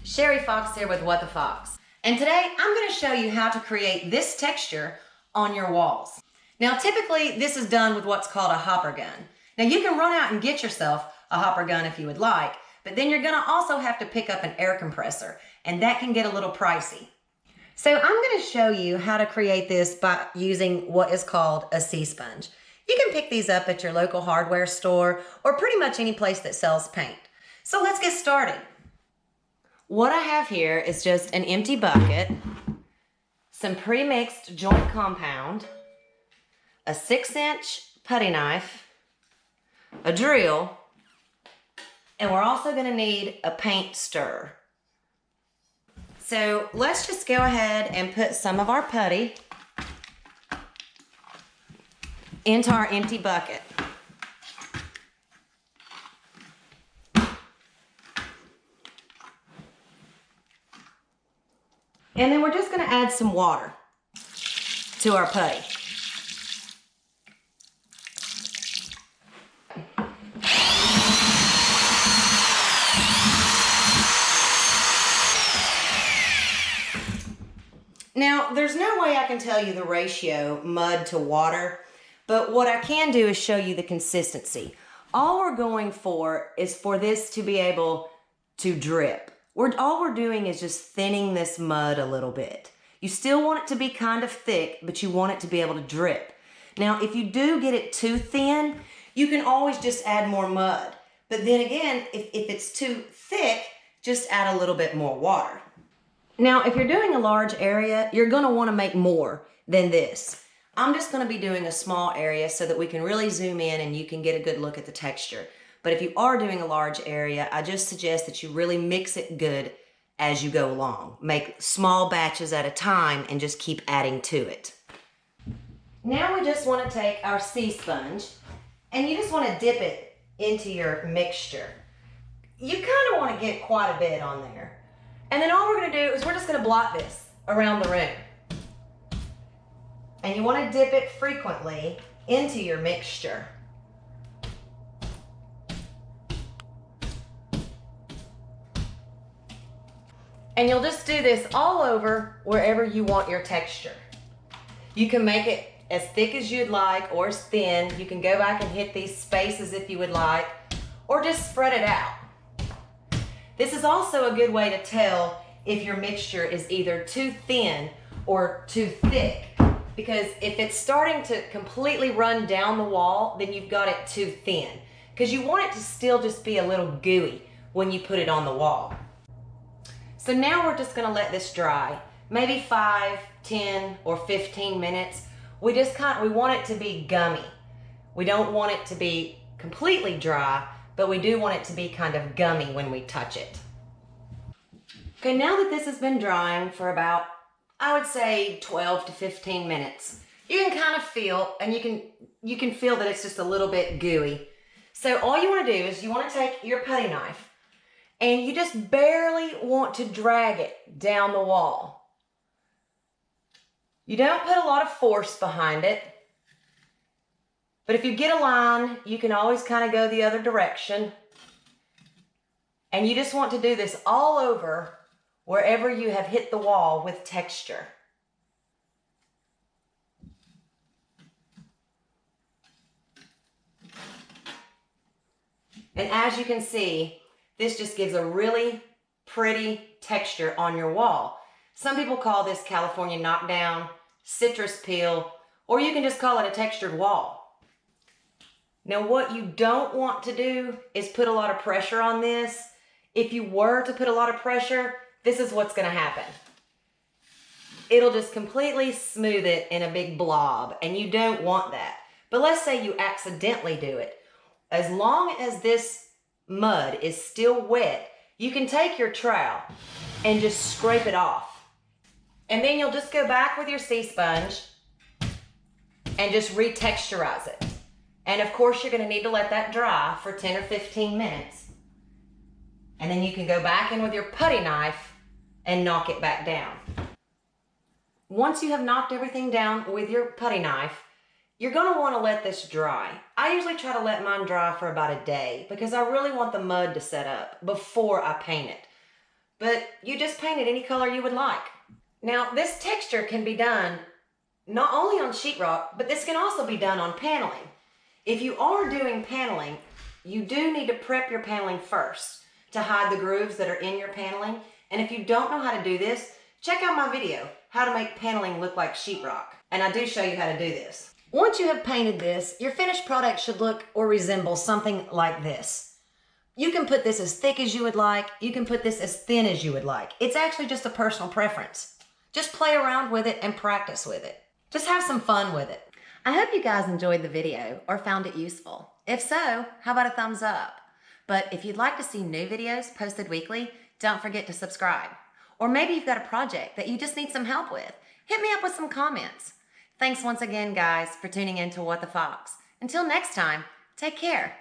Sherri Fox here with What the Fox. And today I'm going to show you how to create this texture on your walls. Now typically this is done with what's called a hopper gun. Now you can run out and get yourself a hopper gun if you would like, but then you're going to also have to pick up an air compressor, and that can get a little pricey. So I'm going to show you how to create this by using what is called a sea sponge. You can pick these up at your local hardware store or pretty much any place that sells paint. So let's get started. What I have here is just an empty bucket, some pre-mixed joint compound, a 6-inch putty knife, a drill, and we're also going to need a paint stirrer. So let's just go ahead and put some of our putty into our empty bucket. And then we're just going to add some water to our putty. Now, there's no way I can tell you the ratio mud to water, but what I can do is show you the consistency. All we're going for is for this to be able to drip. All we're doing is just thinning this mud a little bit. You still want it to be kind of thick, but you want it to be able to drip. Now, if you do get it too thin, you can always just add more mud. But then again, if it's too thick, just add a little bit more water. Now, if you're doing a large area, you're going to want to make more than this. I'm just going to be doing a small area so that we can really zoom in and you can get a good look at the texture. But if you are doing a large area, I just suggest that you really mix it good as you go along. Make small batches at a time and just keep adding to it. Now we just want to take our sea sponge and you just want to dip it into your mixture. You kind of want to get quite a bit on there. And then all we're going to do is we're just going to blot this around the room. And you want to dip it frequently into your mixture. And you'll just do this all over wherever you want your texture. You can make it as thick as you'd like or as thin. You can go back and hit these spaces if you would like, or just spread it out. This is also a good way to tell if your mixture is either too thin or too thick, because if it's starting to completely run down the wall, then you've got it too thin, because you want it to still just be a little gooey when you put it on the wall. So now we're just going to let this dry, maybe 5, 10, or 15 minutes. We want it to be gummy. We don't want it to be completely dry, but we do want it to be kind of gummy when we touch it. Okay, now that this has been drying for about, I would say 12 to 15 minutes, you can kind of feel, and you can feel that it's just a little bit gooey. So all you want to do is you want to take your putty knife and you just barely want to drag it down the wall. You don't put a lot of force behind it. But if you get a line, you can always kind of go the other direction. And you just want to do this all over wherever you have hit the wall with texture. And as you can see, this just gives a really pretty texture on your wall. Some people call this California knockdown, citrus peel, or you can just call it a textured wall. Now, what you don't want to do is put a lot of pressure on this. If you were to put a lot of pressure, this is what's going to happen. It'll just completely smooth it in a big blob, and you don't want that. But let's say you accidentally do it. As long as this mud is still wet, you can take your trowel and just scrape it off. And then you'll just go back with your sea sponge and just retexturize it. And of course, you're going to need to let that dry for 10 or 15 minutes. And then you can go back in with your putty knife and knock it back down. Once you have knocked everything down with your putty knife, You're going to want to let this dry. I usually try to let mine dry for about a day because I really want the mud to set up before I paint it. but you just paint it any color you would like. Now, this texture can be done not only on sheetrock, but this can also be done on paneling. If you are doing paneling, you do need to prep your paneling first to hide the grooves that are in your paneling. And if you don't know how to do this, check out my video, how to make paneling look like sheetrock. And I do show you how to do this. Once you have painted this, your finished product should look or resemble something like this. You can put this as thick as you would like. You can put this as thin as you would like. It's actually just a personal preference. Just play around with it and practice with it. Just have some fun with it. I hope you guys enjoyed the video or found it useful. If so, how about a thumbs up? But if you'd like to see new videos posted weekly, don't forget to subscribe. Or maybe you've got a project that you just need some help with. Hit me up with some comments. Thanks once again, guys, for tuning in to What the Fox. Until next time, take care.